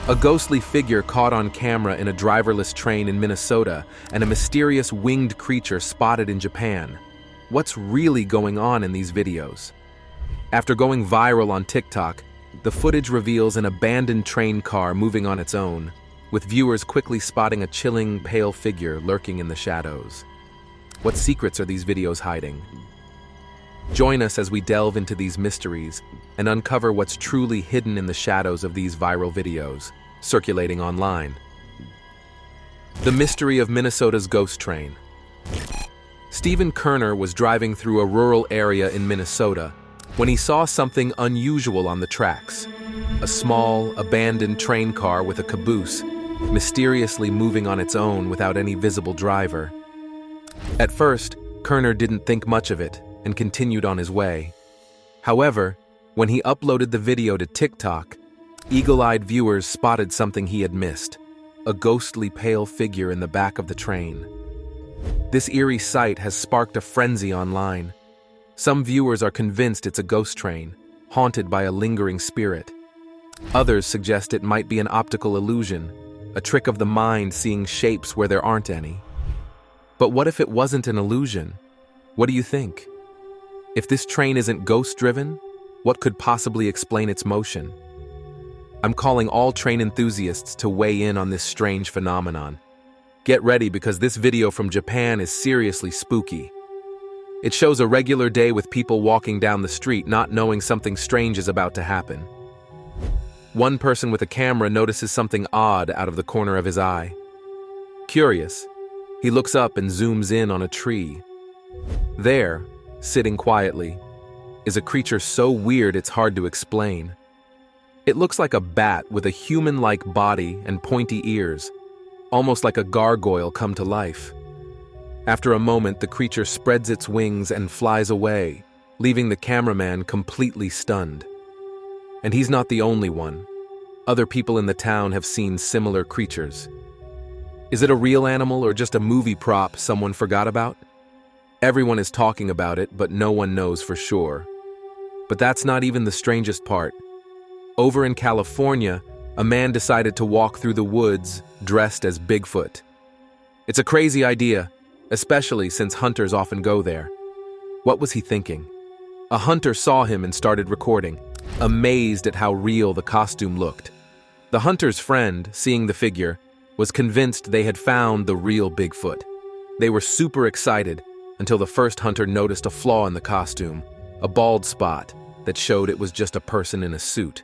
A ghostly figure caught on camera in a driverless train in Minnesota, and a mysterious winged creature spotted in Japan. What's really going on in these videos? After going viral on TikTok, the footage reveals an abandoned train car moving on its own, with viewers quickly spotting a chilling, pale figure lurking in the shadows. What secrets are these videos hiding? Join us as we delve into these mysteries and uncover what's truly hidden in the shadows of these viral videos circulating online. The mystery of Minnesota's ghost train. Stephen Kerner was driving through a rural area in Minnesota when he saw something unusual on the tracks. A small, abandoned train car with a caboose, mysteriously moving on its own without any visible driver. At first, Kerner didn't think much of it and continued on his way. However, when he uploaded the video to TikTok, eagle-eyed viewers spotted something he had missed: a ghostly pale figure in the back of the train. This eerie sight has sparked a frenzy online. Some viewers are convinced it's a ghost train, haunted by a lingering spirit. Others suggest it might be an optical illusion, a trick of the mind seeing shapes where there aren't any. But what if it wasn't an illusion? What do you think? If this train isn't ghost-driven, what could possibly explain its motion? I'm calling all train enthusiasts to weigh in on this strange phenomenon. Get ready, because this video from Japan is seriously spooky. It shows a regular day with people walking down the street not knowing something strange is about to happen. One person with a camera notices something odd out of the corner of his eye. Curious, he looks up and zooms in on a tree. There, sitting quietly, is a creature so weird it's hard to explain. It looks like a bat with a human-like body and pointy ears, almost like a gargoyle come to life. After a moment, the creature spreads its wings and flies away, leaving the cameraman completely stunned. And he's not the only one. Other people in the town have seen similar creatures. Is it a real animal or just a movie prop someone forgot about? Everyone is talking about it, but no one knows for sure. But that's not even the strangest part. Over in California, a man decided to walk through the woods dressed as Bigfoot. It's a crazy idea, especially since hunters often go there. What was he thinking? A hunter saw him and started recording, amazed at how real the costume looked. The hunter's friend, seeing the figure, was convinced they had found the real Bigfoot. They were super excited until the first hunter noticed a flaw in the costume, a bald spot that showed it was just a person in a suit.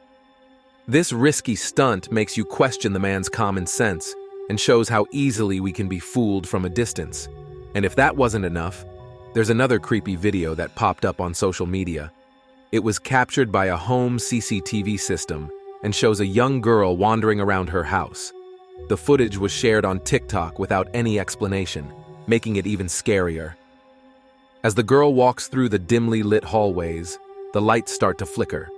This risky stunt makes you question the man's common sense and shows how easily we can be fooled from a distance. And if that wasn't enough, there's another creepy video that popped up on social media. It was captured by a home CCTV system and shows a young girl wandering around her house. The footage was shared on TikTok without any explanation, making it even scarier. As the girl walks through the dimly lit hallways, the lights start to flicker.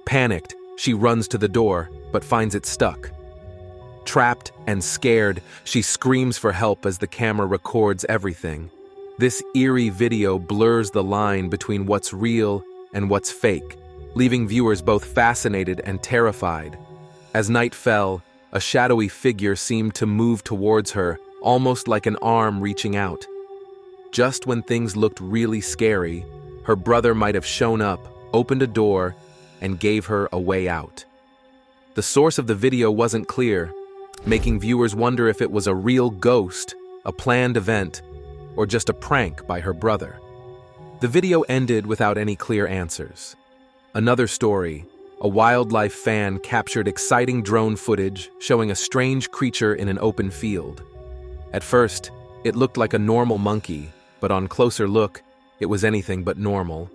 Panicked, she runs to the door, but finds it stuck. Trapped and scared, she screams for help as the camera records everything. This eerie video blurs the line between what's real and what's fake, leaving viewers both fascinated and terrified. As night fell, a shadowy figure seemed to move towards her, almost like an arm reaching out. Just when things looked really scary, her brother might have shown up, opened a door, and gave her a way out. The source of the video wasn't clear, making viewers wonder if it was a real ghost, a planned event, or just a prank by her brother. The video ended without any clear answers. Another story, a wildlife fan captured exciting drone footage showing a strange creature in an open field. At first, it looked like a normal monkey, but on closer look, it was anything but normal.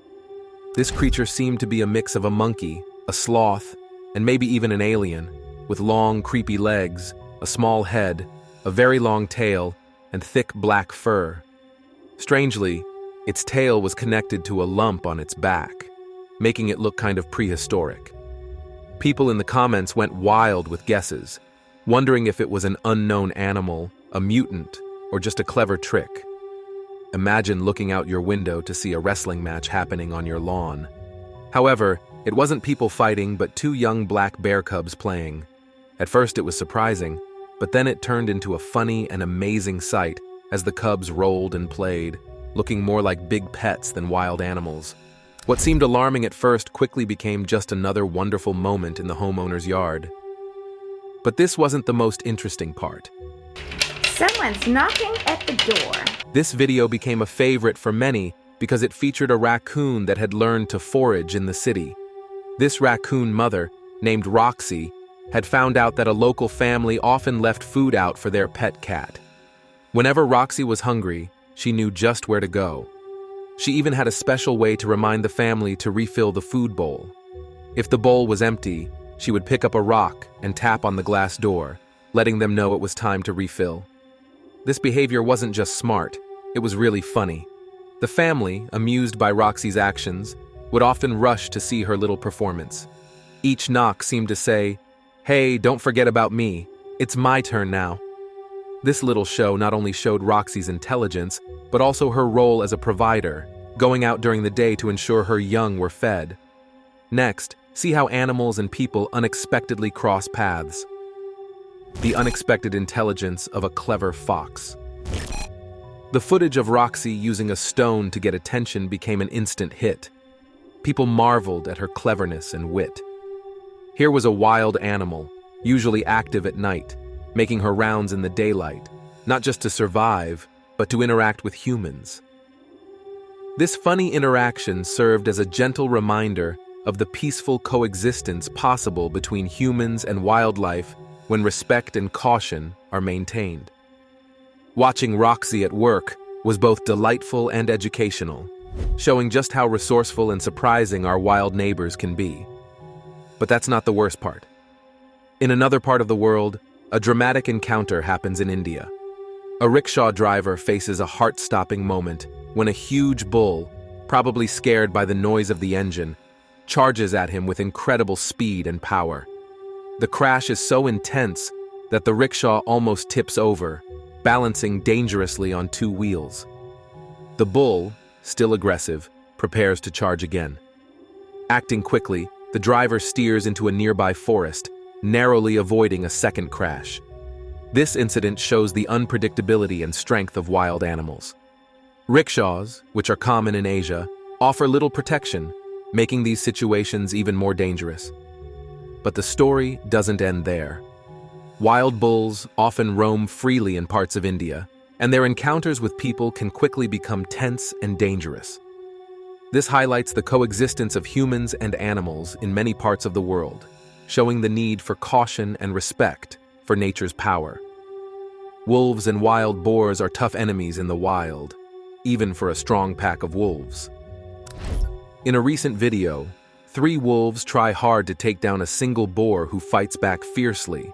This creature seemed to be a mix of a monkey, a sloth, and maybe even an alien, with long, creepy legs, a small head, a very long tail, and thick black fur. Strangely, its tail was connected to a lump on its back, making it look kind of prehistoric. People in the comments went wild with guesses, wondering if it was an unknown animal, a mutant, or just a clever trick. Imagine looking out your window to see a wrestling match happening on your lawn. However, it wasn't people fighting, but two young black bear cubs playing. At first it was surprising, but then it turned into a funny and amazing sight as the cubs rolled and played, looking more like big pets than wild animals. What seemed alarming at first quickly became just another wonderful moment in the homeowner's yard. But this wasn't the most interesting part. Someone's knocking at the door. This video became a favorite for many because it featured a raccoon that had learned to forage in the city. This raccoon mother, named Roxy, had found out that a local family often left food out for their pet cat. Whenever Roxy was hungry, she knew just where to go. She even had a special way to remind the family to refill the food bowl. If the bowl was empty, she would pick up a rock and tap on the glass door, letting them know it was time to refill. This behavior wasn't just smart, it was really funny. The family, amused by Roxy's actions, would often rush to see her little performance. Each knock seemed to say, "Hey, don't forget about me. It's my turn now." This little show not only showed Roxy's intelligence, but also her role as a provider, going out during the day to ensure her young were fed. Next, see how animals and people unexpectedly cross paths. The unexpected intelligence of a clever fox. The footage of Roxy using a stone to get attention became an instant hit. People marveled at her cleverness and wit. Here was a wild animal, usually active at night, making her rounds in the daylight, not just to survive, but to interact with humans. This funny interaction served as a gentle reminder of the peaceful coexistence possible between humans and wildlife when respect and caution are maintained. Watching Roxy at work was both delightful and educational, showing just how resourceful and surprising our wild neighbors can be. But that's not the worst part. In another part of the world, a dramatic encounter happens in India. A rickshaw driver faces a heart-stopping moment when a huge bull, probably scared by the noise of the engine, charges at him with incredible speed and power. The crash is so intense that the rickshaw almost tips over, balancing dangerously on two wheels. The bull, still aggressive, prepares to charge again. Acting quickly, the driver steers into a nearby forest, narrowly avoiding a second crash. This incident shows the unpredictability and strength of wild animals. Rickshaws, which are common in Asia, offer little protection, making these situations even more dangerous. But the story doesn't end there. Wild bulls often roam freely in parts of India, and their encounters with people can quickly become tense and dangerous. This highlights the coexistence of humans and animals in many parts of the world, showing the need for caution and respect for nature's power. Wolves and wild boars are tough enemies in the wild, even for a strong pack of wolves. In a recent video, 3 wolves try hard to take down a single boar who fights back fiercely.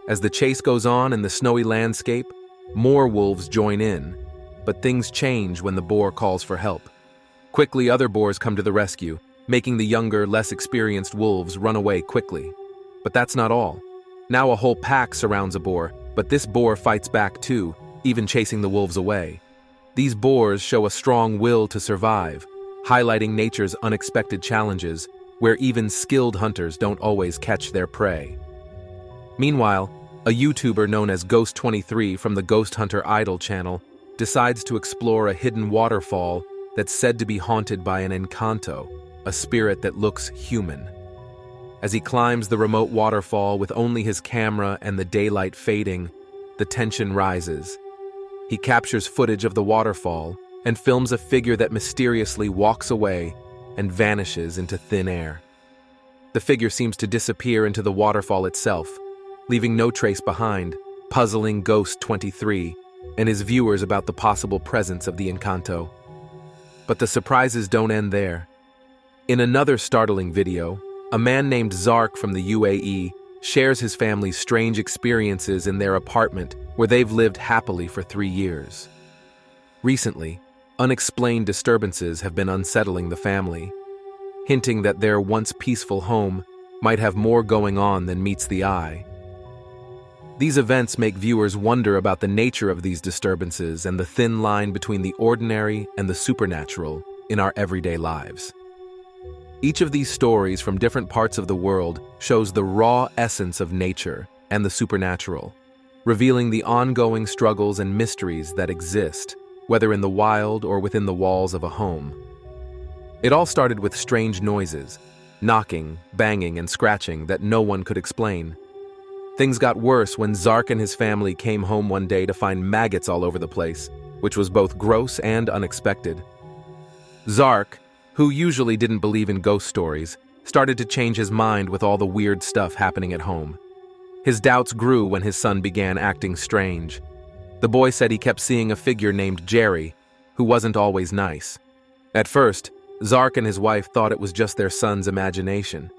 As the chase goes on in the snowy landscape, more wolves join in, but things change when the boar calls for help. Quickly, other boars come to the rescue, making the younger, less experienced wolves run away quickly. But that's not all. Now a whole pack surrounds a boar, but this boar fights back too, even chasing the wolves away. These boars show a strong will to survive, highlighting nature's unexpected challenges, where even skilled hunters don't always catch their prey. Meanwhile, a YouTuber known as Ghost23 from the Ghost Hunter Idol channel decides to explore a hidden waterfall that's said to be haunted by an encanto, a spirit that looks human. As he climbs the remote waterfall with only his camera and the daylight fading, the tension rises. He captures footage of the waterfall and films a figure that mysteriously walks away and vanishes into thin air. The figure seems to disappear into the waterfall itself, leaving no trace behind, puzzling Ghost23 and his viewers about the possible presence of the encanto. But the surprises don't end there. In another startling video, a man named Zark from the UAE shares his family's strange experiences in their apartment where they've lived happily for 3 years. Recently, unexplained disturbances have been unsettling the family, hinting that their once peaceful home might have more going on than meets the eye. These events make viewers wonder about the nature of these disturbances and the thin line between the ordinary and the supernatural in our everyday lives. Each of these stories from different parts of the world shows the raw essence of nature and the supernatural, revealing the ongoing struggles and mysteries that exist, whether in the wild or within the walls of a home. It all started with strange noises, knocking, banging, and scratching that no one could explain. Things got worse when Zark and his family came home one day to find maggots all over the place, which was both gross and unexpected. Zark, who usually didn't believe in ghost stories, started to change his mind with all the weird stuff happening at home. His doubts grew when his son began acting strange. The boy said he kept seeing a figure named Jerry, who wasn't always nice. At first, Zark and his wife thought it was just their son's imagination.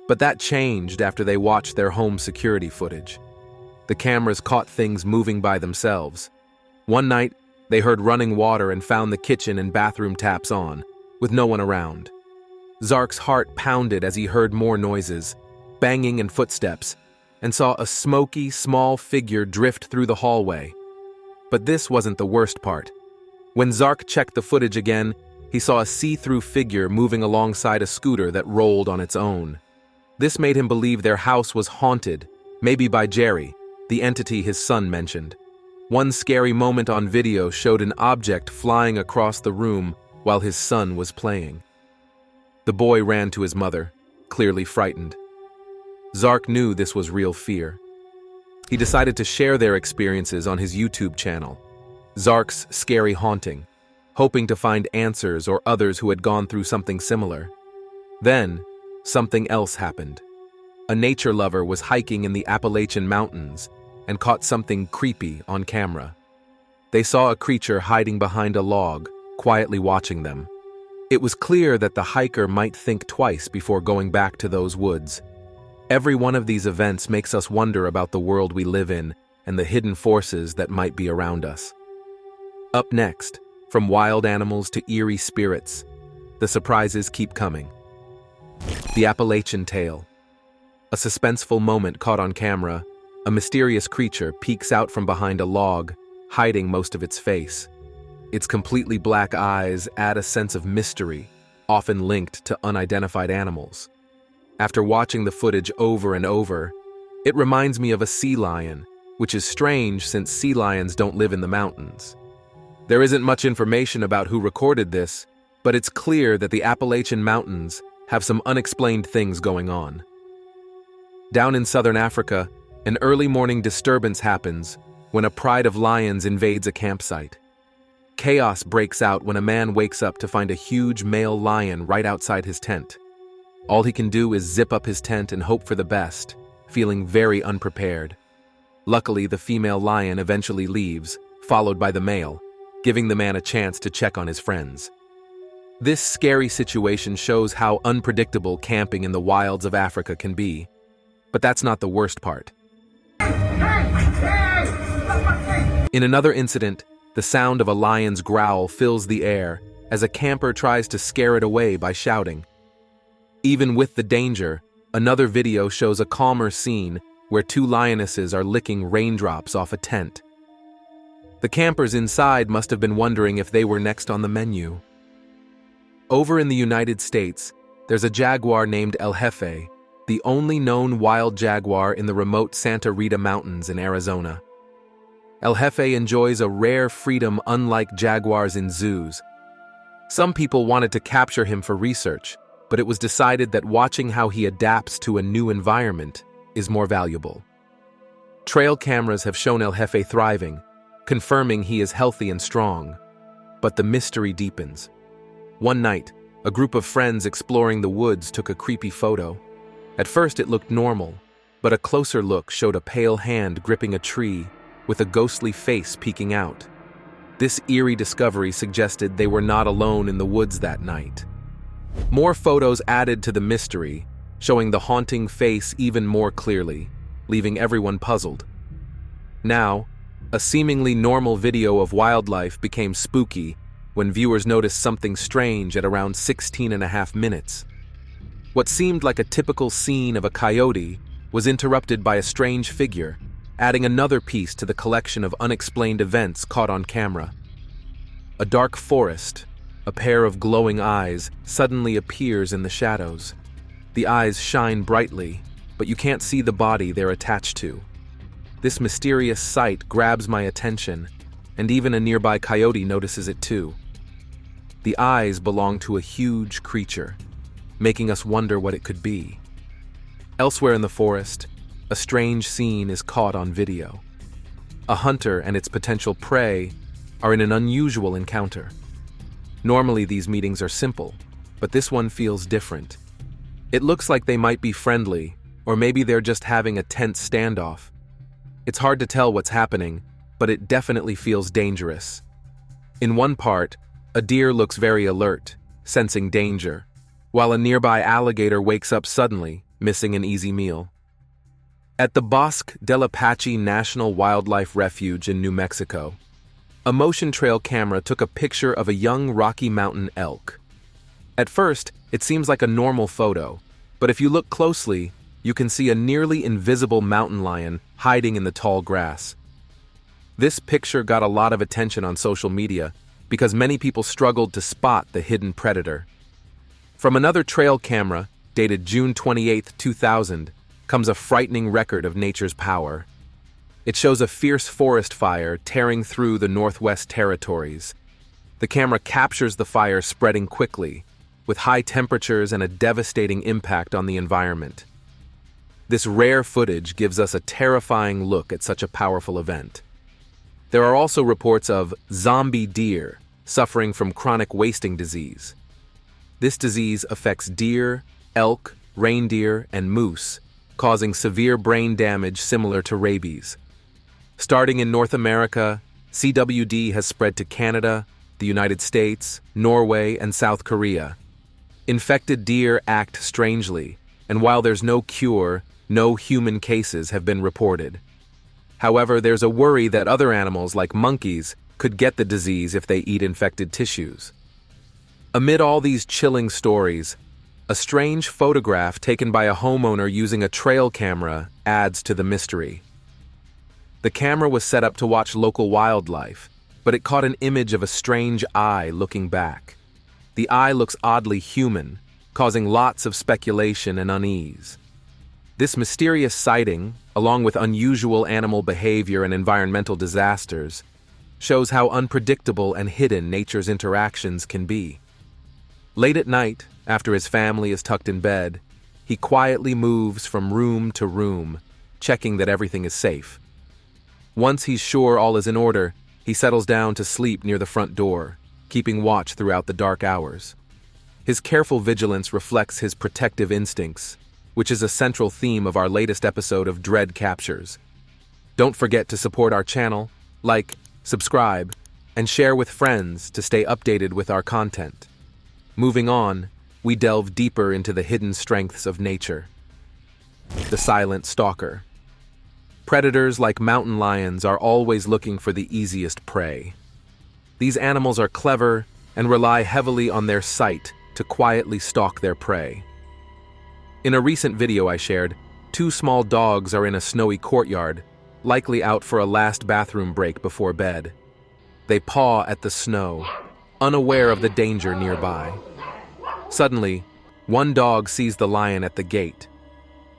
But that changed after they watched their home security footage. The cameras caught things moving by themselves. One night, they heard running water and found the kitchen and bathroom taps on, with no one around. Zark's heart pounded as he heard more noises, banging and footsteps, and saw a smoky, small figure drift through the hallway. But this wasn't the worst part. When Zark checked the footage again, he saw a see-through figure moving alongside a scooter that rolled on its own. This made him believe their house was haunted, maybe by Jerry, the entity his son mentioned. One scary moment on video showed an object flying across the room while his son was playing. The boy ran to his mother, clearly frightened. Zark knew this was real fear. He decided to share their experiences on his YouTube channel, Zark's Scary Haunting, hoping to find answers or others who had gone through something similar. Then, something else happened. A nature lover was hiking in the Appalachian mountains and caught something creepy on camera. They saw a creature hiding behind a log, quietly watching them. It was clear that the hiker might think twice before going back to those woods. Every one of these events makes us wonder about the world we live in and the hidden forces that might be around us. Up next, from wild animals to eerie spirits, the surprises keep coming. The Appalachian Tale. A suspenseful moment caught on camera, a mysterious creature peeks out from behind a log, hiding most of its face. Its completely black eyes add a sense of mystery, often linked to unidentified animals. After watching the footage over and over, it reminds me of a sea lion, which is strange since sea lions don't live in the mountains. There isn't much information about who recorded this, but it's clear that the Appalachian Mountains have some unexplained things going on. Down in southern Africa, an early morning disturbance happens when a pride of lions invades a campsite. Chaos breaks out when a man wakes up to find a huge male lion right outside his tent. All he can do is zip up his tent and hope for the best, feeling very unprepared. Luckily, the female lion eventually leaves, followed by the male, giving the man a chance to check on his friends. This scary situation shows how unpredictable camping in the wilds of Africa can be. But that's not the worst part. In another incident, the sound of a lion's growl fills the air as a camper tries to scare it away by shouting. Even with the danger, another video shows a calmer scene where two lionesses are licking raindrops off a tent. The campers inside must have been wondering if they were next on the menu. Over in the United States, there's a jaguar named El Jefe, the only known wild jaguar in the remote Santa Rita Mountains in Arizona. El Jefe enjoys a rare freedom unlike jaguars in zoos. Some people wanted to capture him for research, but it was decided that watching how he adapts to a new environment is more valuable. Trail cameras have shown El Jefe thriving, confirming he is healthy and strong. But the mystery deepens. One night, a group of friends exploring the woods took a creepy photo. At first it looked normal, but a closer look showed a pale hand gripping a tree with a ghostly face peeking out. This eerie discovery suggested they were not alone in the woods that night. More photos added to the mystery, showing the haunting face even more clearly, leaving everyone puzzled. Now, a seemingly normal video of wildlife became spooky when viewers noticed something strange at around 16.5 minutes. What seemed like a typical scene of a coyote was interrupted by a strange figure, adding another piece to the collection of unexplained events caught on camera. A dark forest, a pair of glowing eyes, suddenly appears in the shadows. The eyes shine brightly, but you can't see the body they're attached to. This mysterious sight grabs my attention, and even a nearby coyote notices it too. The eyes belong to a huge creature, making us wonder what it could be. Elsewhere in the forest, a strange scene is caught on video. A hunter and its potential prey are in an unusual encounter. Normally these meetings are simple, but this one feels different. It looks like they might be friendly, or maybe they're just having a tense standoff. It's hard to tell what's happening, but it definitely feels dangerous. In one part, a deer looks very alert, sensing danger, while a nearby alligator wakes up suddenly, missing an easy meal. At the Bosque del Apache National Wildlife Refuge in New Mexico, a motion trail camera took a picture of a young Rocky Mountain elk. At first, it seems like a normal photo, but if you look closely, you can see a nearly invisible mountain lion hiding in the tall grass. This picture got a lot of attention on social media because many people struggled to spot the hidden predator. From another trail camera, dated June 28, 2000, comes a frightening record of nature's power. It shows a fierce forest fire tearing through the Northwest Territories. The camera captures the fire spreading quickly, with high temperatures and a devastating impact on the environment. This rare footage gives us a terrifying look at such a powerful event. There are also reports of zombie deer suffering from chronic wasting disease. This disease affects deer, elk, reindeer, and moose, causing severe brain damage similar to rabies. Starting in North America, CWD has spread to Canada, the United States, Norway, and South Korea. Infected deer act strangely, and while there's no cure, no human cases have been reported. However, there's a worry that other animals, like monkeys, could get the disease if they eat infected tissues. Amid all these chilling stories, a strange photograph taken by a homeowner using a trail camera adds to the mystery. The camera was set up to watch local wildlife, but it caught an image of a strange eye looking back. The eye looks oddly human, causing lots of speculation and unease. This mysterious sighting, along with unusual animal behavior and environmental disasters, shows how unpredictable and hidden nature's interactions can be. Late at night, after his family is tucked in bed, he quietly moves from room to room, checking that everything is safe. Once he's sure all is in order, he settles down to sleep near the front door, keeping watch throughout the dark hours. His careful vigilance reflects his protective instincts, which is a central theme of our latest episode of Dread Captures. Don't forget to support our channel, like, subscribe, and share with friends to stay updated with our content. Moving on, we delve deeper into the hidden strengths of nature. The silent stalker. Predators like mountain lions are always looking for the easiest prey. These animals are clever and rely heavily on their sight to quietly stalk their prey. In a recent video I shared, 2 small dogs are in a snowy courtyard, likely out for a last bathroom break before bed. They paw at the snow, unaware of the danger nearby. Suddenly, one dog sees the lion at the gate.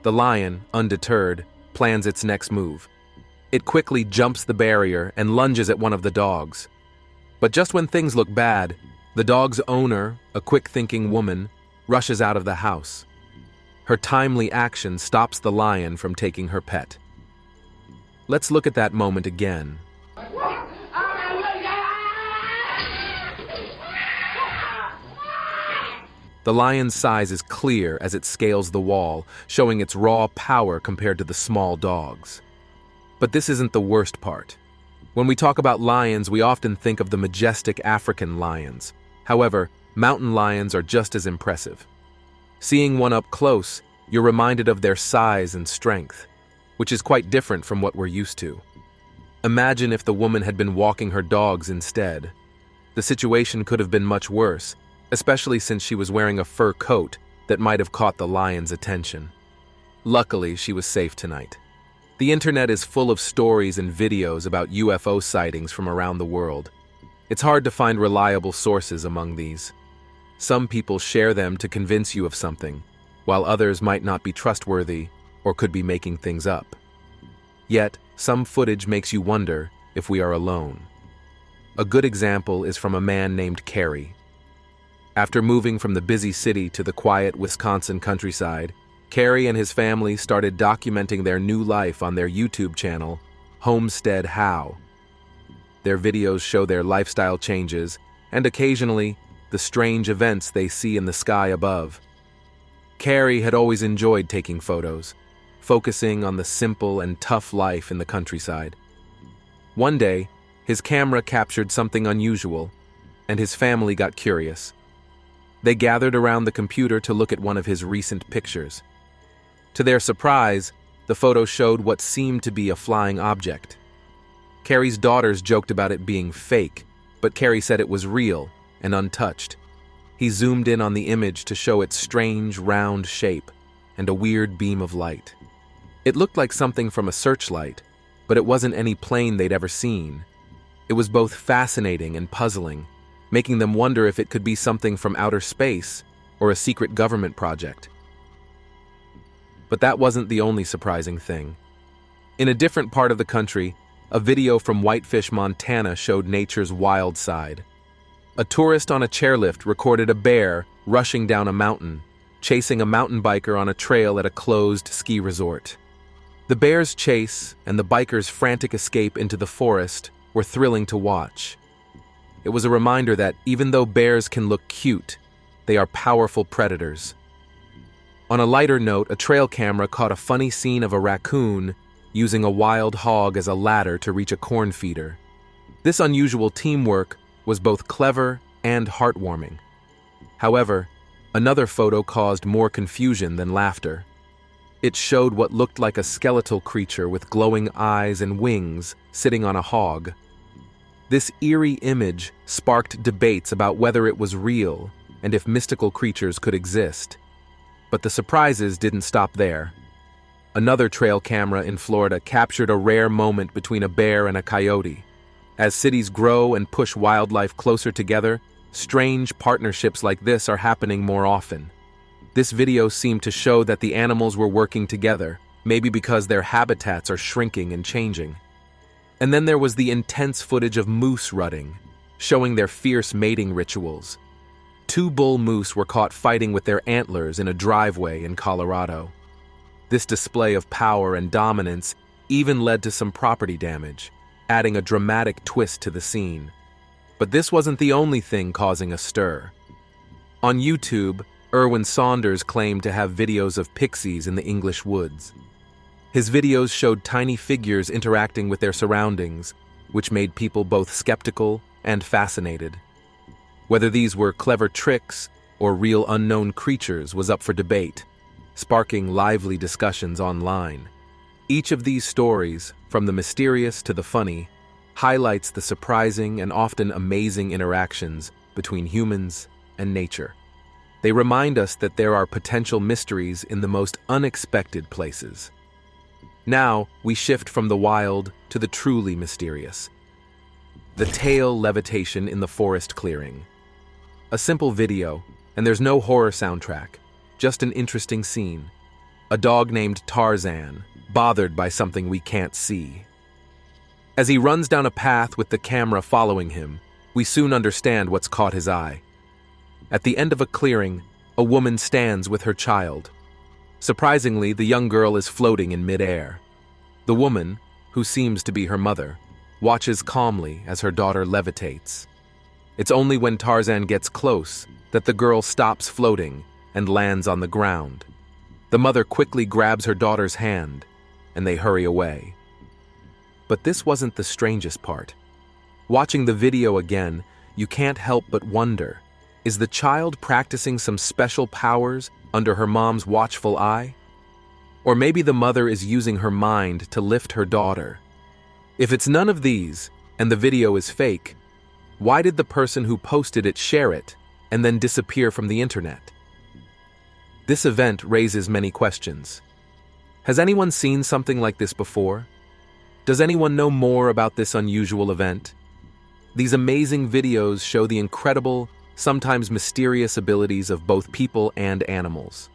The lion, undeterred, plans its next move. It quickly jumps the barrier and lunges at one of the dogs. But just when things look bad, the dog's owner, a quick-thinking woman, rushes out of the house. Her timely action stops the lion from taking her pet. Let's look at that moment again. The lion's size is clear as it scales the wall, showing its raw power compared to the small dogs. But this isn't the worst part. When we talk about lions, we often think of the majestic African lions. However, mountain lions are just as impressive. Seeing one up close, you're reminded of their size and strength, which is quite different from what we're used to. Imagine if the woman had been walking her dogs instead. The situation could have been much worse, especially since she was wearing a fur coat that might have caught the lion's attention. Luckily, she was safe tonight. The internet is full of stories and videos about UFO sightings from around the world. It's hard to find reliable sources among these. Some people share them to convince you of something, while others might not be trustworthy or could be making things up. Yet, some footage makes you wonder if we are alone. A good example is from a man named Kerry. After moving from the busy city to the quiet Wisconsin countryside, Kerry and his family started documenting their new life on their YouTube channel, Homestead How. Their videos show their lifestyle changes and occasionally the strange events they see in the sky above. Kerry had always enjoyed taking photos, focusing on the simple and tough life in the countryside. One day, his camera captured something unusual, and his family got curious. They gathered around the computer to look at one of his recent pictures. To their surprise, the photo showed what seemed to be a flying object. Kerry's daughters joked about it being fake, but Kerry said it was real and untouched. He zoomed in on the image to show its strange, round shape and a weird beam of light. It looked like something from a searchlight, but it wasn't any plane they'd ever seen. It was both fascinating and puzzling, making them wonder if it could be something from outer space or a secret government project. But that wasn't the only surprising thing. In a different part of the country, a video from Whitefish, Montana showed nature's wild side. A tourist on a chairlift recorded a bear rushing down a mountain, chasing a mountain biker on a trail at a closed ski resort. The bear's chase and the biker's frantic escape into the forest were thrilling to watch. It was a reminder that even though bears can look cute, they are powerful predators. On a lighter note, a trail camera caught a funny scene of a raccoon using a wild hog as a ladder to reach a corn feeder. This unusual teamwork was both clever and heartwarming. However, another photo caused more confusion than laughter. It showed what looked like a skeletal creature with glowing eyes and wings sitting on a hog. This eerie image sparked debates about whether it was real and if mystical creatures could exist. But the surprises didn't stop there. Another trail camera in Florida captured a rare moment between a bear and a coyote. As cities grow and push wildlife closer together, strange partnerships like this are happening more often. This video seemed to show that the animals were working together, maybe because their habitats are shrinking and changing. And then there was the intense footage of moose rutting, showing their fierce mating rituals. 2 bull moose were caught fighting with their antlers in a driveway in Colorado. This display of power and dominance even led to some property damage, adding a dramatic twist to the scene. But this wasn't the only thing causing a stir. On YouTube, Erwin Saunders claimed to have videos of pixies in the English woods. His videos showed tiny figures interacting with their surroundings, which made people both skeptical and fascinated. Whether these were clever tricks or real unknown creatures was up for debate, sparking lively discussions online. Each of these stories, from the mysterious to the funny, highlights the surprising and often amazing interactions between humans and nature. They remind us that there are potential mysteries in the most unexpected places. Now, we shift from the wild to the truly mysterious. The tale Levitation in the forest clearing. A simple video, and there's no horror soundtrack, just an interesting scene. A dog named Tarzan, bothered by something we can't see. As he runs down a path with the camera following him, we soon understand what's caught his eye. At the end of a clearing, a woman stands with her child. Surprisingly, the young girl is floating in midair. The woman, who seems to be her mother, watches calmly as her daughter levitates. It's only when Tarzan gets close that the girl stops floating and lands on the ground. The mother quickly grabs her daughter's hand, and they hurry away. But this wasn't the strangest part. Watching the video again, you can't help but wonder, is the child practicing some special powers under her mom's watchful eye? Or maybe the mother is using her mind to lift her daughter. If it's none of these, and the video is fake, why did the person who posted it share it and then disappear from the internet? This event raises many questions. Has anyone seen something like this before? Does anyone know more about this unusual event? These amazing videos show the incredible, sometimes mysterious abilities of both people and animals.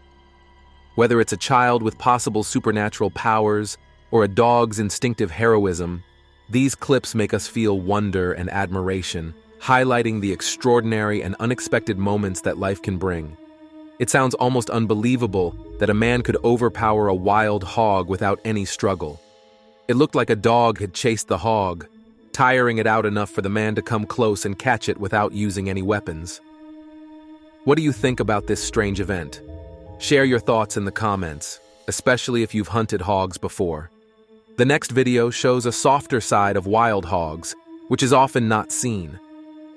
Whether it's a child with possible supernatural powers or a dog's instinctive heroism, these clips make us feel wonder and admiration, highlighting the extraordinary and unexpected moments that life can bring. It sounds almost unbelievable that a man could overpower a wild hog without any struggle. It looked like a dog had chased the hog, tiring it out enough for the man to come close and catch it without using any weapons. What do you think about this strange event? Share your thoughts in the comments, especially if you've hunted hogs before. The next video shows a softer side of wild hogs, which is often not seen.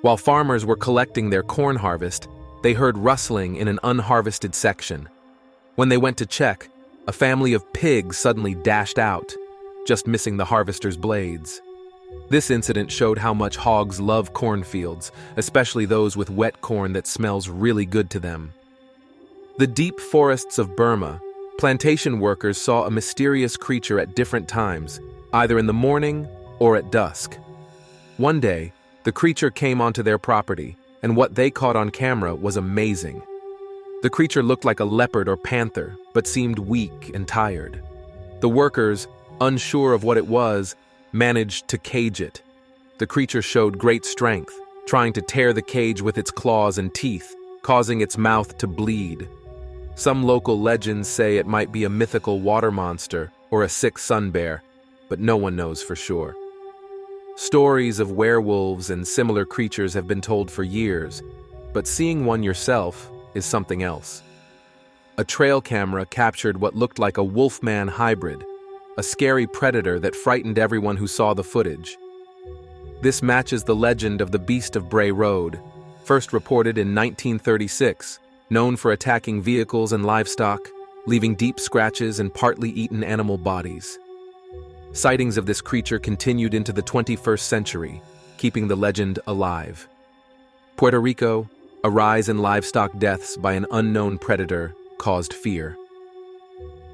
While farmers were collecting their corn harvest, they heard rustling in an unharvested section. When they went to check, a family of pigs suddenly dashed out, just missing the harvester's blades. This incident showed how much hogs love cornfields, especially those with wet corn that smells really good to them. The deep forests of Burma, plantation workers saw a mysterious creature at different times, either in the morning or at dusk. One day, the creature came onto their property, and what they caught on camera was amazing. The creature looked like a leopard or panther, but seemed weak and tired. The workers, unsure of what it was, managed to cage it. The creature showed great strength, trying to tear the cage with its claws and teeth, causing its mouth to bleed. Some local legends say it might be a mythical water monster or a sick sun bear, but no one knows for sure. Stories of werewolves and similar creatures have been told for years, but seeing one yourself is something else. A trail camera captured what looked like a wolfman hybrid, a scary predator that frightened everyone who saw the footage. This matches the legend of the Beast of Bray Road, first reported in 1936, known for attacking vehicles and livestock, leaving deep scratches and partly eaten animal bodies. Sightings of this creature continued into the 21st century, keeping the legend alive. Puerto Rico, a rise in livestock deaths by an unknown predator caused fear.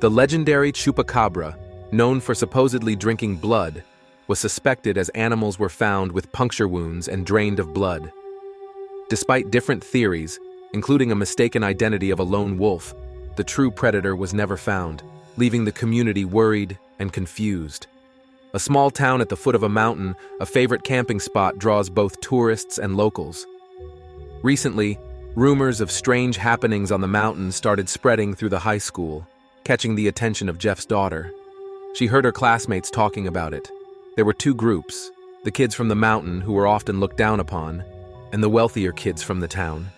The legendary chupacabra, known for supposedly drinking blood, was suspected as animals were found with puncture wounds and drained of blood. Despite different theories, including a mistaken identity of a lone wolf, the true predator was never found, leaving the community worried and confused. A small town at the foot of a mountain, a favorite camping spot, draws both tourists and locals. Recently, rumors of strange happenings on the mountain started spreading through the high school, catching the attention of Jeff's daughter. She heard her classmates talking about it. There were two groups, the kids from the mountain, who were often looked down upon, and the wealthier kids from the town.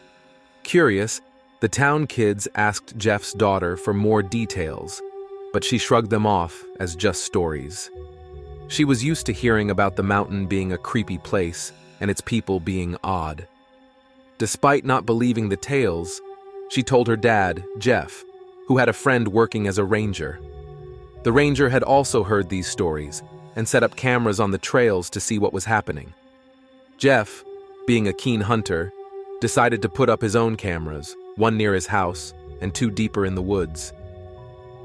Curious, the town kids asked Jeff's daughter for more details, but she shrugged them off as just stories. She was used to hearing about the mountain being a creepy place and its people being odd. Despite not believing the tales, she told her dad, Jeff, who had a friend working as a ranger. The ranger had also heard these stories and set up cameras on the trails to see what was happening. Jeff, being a keen hunter, decided to put up his own cameras, one near his house and two deeper in the woods.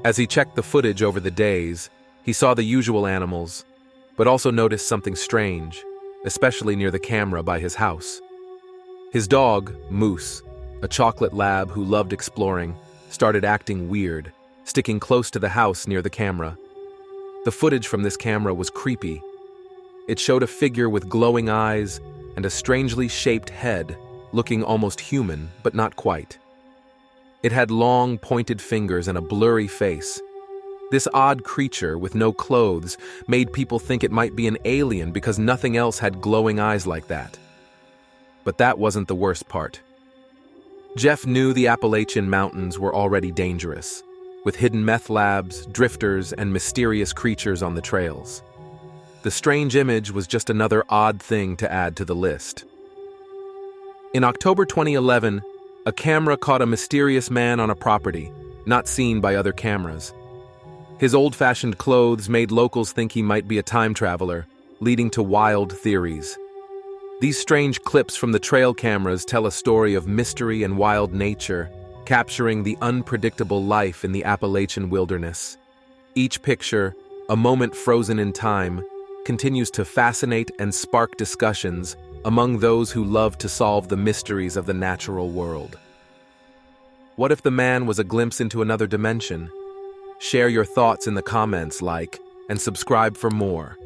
As he checked the footage over the days, he saw the usual animals, but also noticed something strange, especially near the camera by his house. His dog, Moose, a chocolate lab who loved exploring, started acting weird, sticking close to the house near the camera. The footage from this camera was creepy. It showed a figure with glowing eyes and a strangely shaped head, looking almost human, but not quite. It had long, pointed fingers and a blurry face. This odd creature with no clothes made people think it might be an alien because nothing else had glowing eyes like that. But that wasn't the worst part. Jeff knew the Appalachian mountains were already dangerous, with hidden meth labs, drifters, and mysterious creatures on the trails. The strange image was just another odd thing to add to the list. In October 2011, a camera caught a mysterious man on a property, not seen by other cameras. His old-fashioned clothes made locals think he might be a time traveler, leading to wild theories. These strange clips from the trail cameras tell a story of mystery and wild nature, capturing the unpredictable life in the Appalachian wilderness. Each picture, a moment frozen in time, continues to fascinate and spark discussions among those who love to solve the mysteries of the natural world. What if the man was a glimpse into another dimension? Share your thoughts in the comments, like, and subscribe for more.